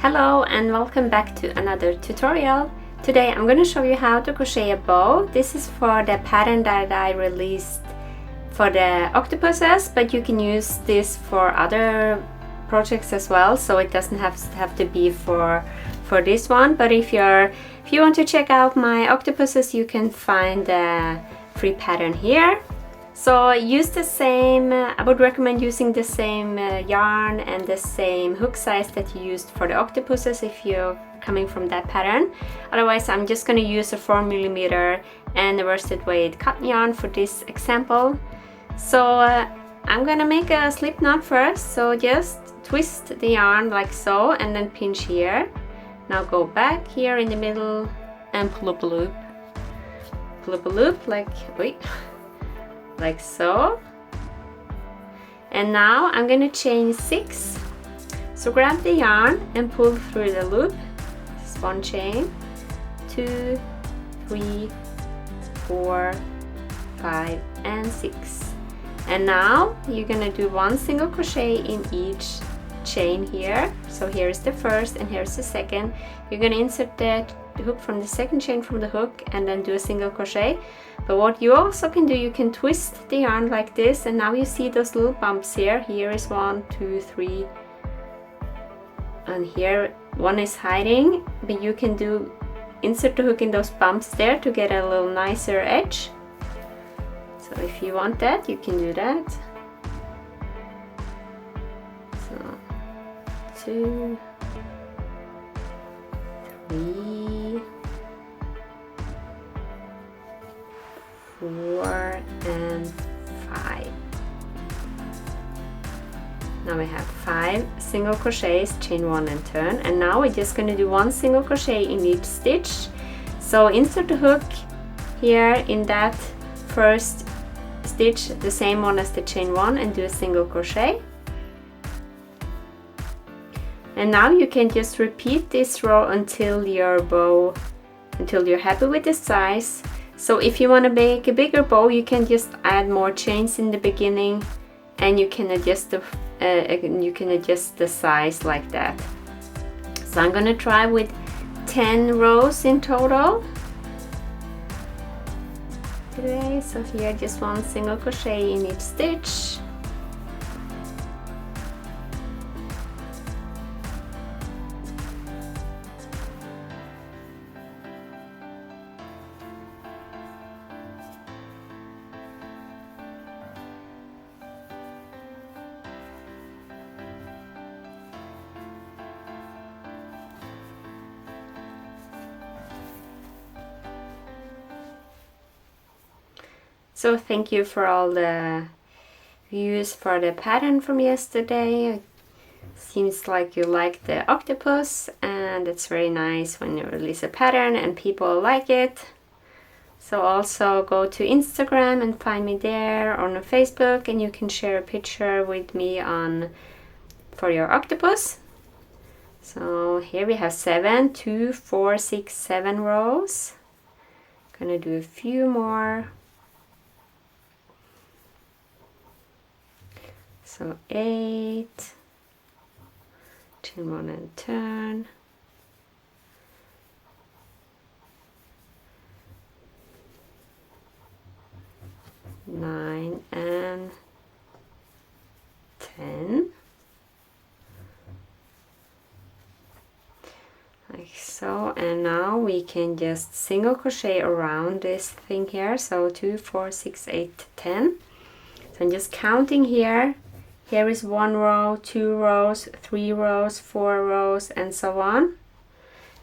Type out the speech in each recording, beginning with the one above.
Hello and welcome back to another tutorial. Today I'm going to show you how to crochet a bow. This is for the pattern that I released for the octopuses, but you can use this for other projects as well, so it doesn't have to be for this one. But if you want to check out my octopuses, you can find the free pattern here. So use the same, I would recommend using the same yarn and the same hook size that you used for the octopuses if you're coming from that pattern. Otherwise, I'm just going to use a 4mm and a worsted weight cotton yarn for this example. So I'm going to make a slip knot first, so just twist the yarn like so and then pinch here. Now go back here in the middle and pull up a loop. Pull up a loop like, wait. Like so. And now I'm going to chain 6. So grab the yarn and pull through the loop. This is one chain, 2, 3, 4, 5 and 6. And now you're going to do one single crochet in each chain here. So here's the first and here's the second. You're going to insert the hook from the second chain from the hook and then do a single crochet. But what you also can do, you can twist the yarn like this, and now you see those little bumps here. Here is 1, 2, 3, and here one is hiding, but you can insert the hook in those bumps there to get a little nicer edge. So if you want that, you can do that. So 2, 3, 4 and 5. Now we have 5 single crochets, chain 1 and turn, and now we're just going to do one single crochet in each stitch. So insert the hook here in that first stitch, the same one as the chain 1, and do a single crochet. And now you can just repeat this row until you're happy with the size. So if you want to make a bigger bow, you can just add more chains in the beginning, and you can adjust the size like that. So I'm going to try with 10 rows in total today. So here just one single crochet in each stitch. So thank you for all the views for the pattern from yesterday. Seems like you like the octopus, and it's very nice when you release a pattern and people like it. So also go to Instagram and find me there, or on Facebook, and you can share a picture with me for your octopus. So here we have 7, 2, 4, 6, 7 rows. Gonna do a few more. So 8, chain 1 and turn, 9 and 10, like so. And now we can just single crochet around this thing here. So 2, 4, 6, 8, 10. So I'm just counting here. Here is 1 row, 2 rows, 3 rows, 4 rows, and so on.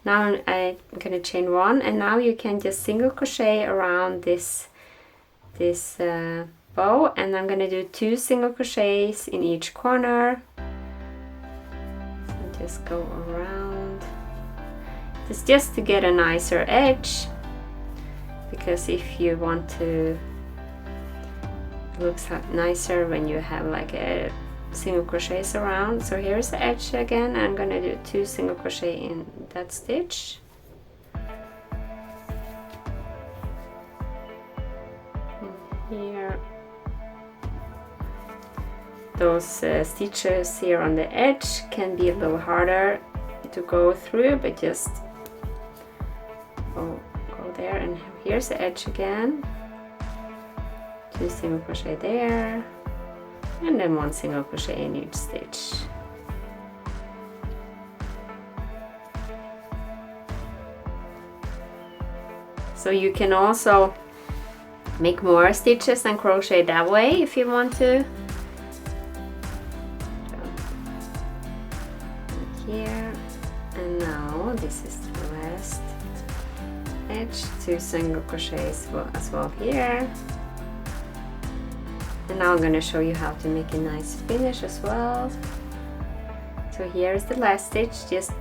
Now I'm going to chain 1, and now you can just single crochet around this bow, and I'm going to do 2 single crochets in each corner. So just go around. It's just to get a nicer edge, because if you want to, looks nicer when you have like a single crochets around. So here's the edge again. I'm gonna do 2 single crochet in that stitch. Here, those stitches here on the edge can be a little harder to go through, but just go there, and here's the edge again. 2 single crochet there, and then 1 single crochet in each stitch. So you can also make more stitches and crochet that way if you want to. Here, and now this is the last edge, 2 single crochets as well here. And now I'm going to show you how to make a nice finish as well. So here's the last stitch, just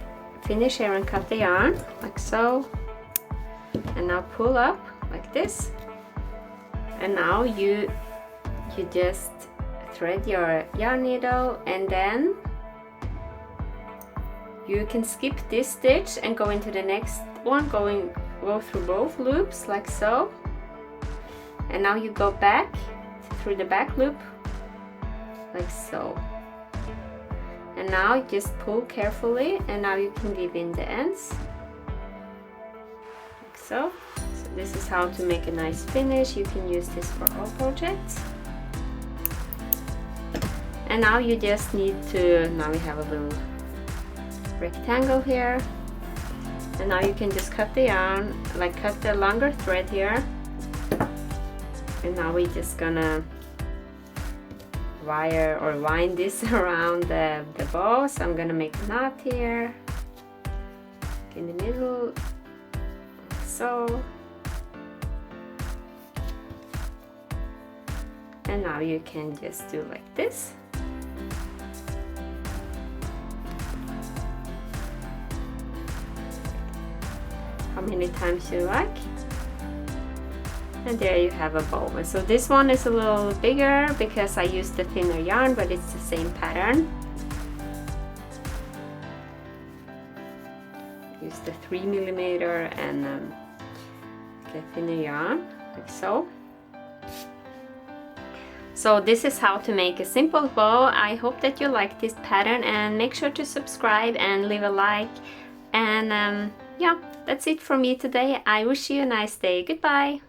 finish here and cut the yarn like so, and now pull up like this, and now you just thread your yarn needle, and then you can skip this stitch and go into the next one, go through both loops like so, and now you go back through the back loop like so, and now you just pull carefully, and now you can leave in the ends like so. So this is how to make a nice finish. You can use this for all projects. And now you just need to, now we have a little rectangle here, and now you can just cut the yarn, like cut the longer thread here, and now we're just gonna wire or wind this around the bow. So I'm gonna make a knot here in the middle like so, and now you can just do like this. How many times you like, and there you have a bow. And so this one is a little bigger because I used the thinner yarn, but it's the same pattern. Use the 3mm and the thinner yarn like so. So this is how to make a simple bow. I hope that you like this pattern, and make sure to subscribe and leave a like, and yeah, that's it for me today. I wish you a nice day. Goodbye.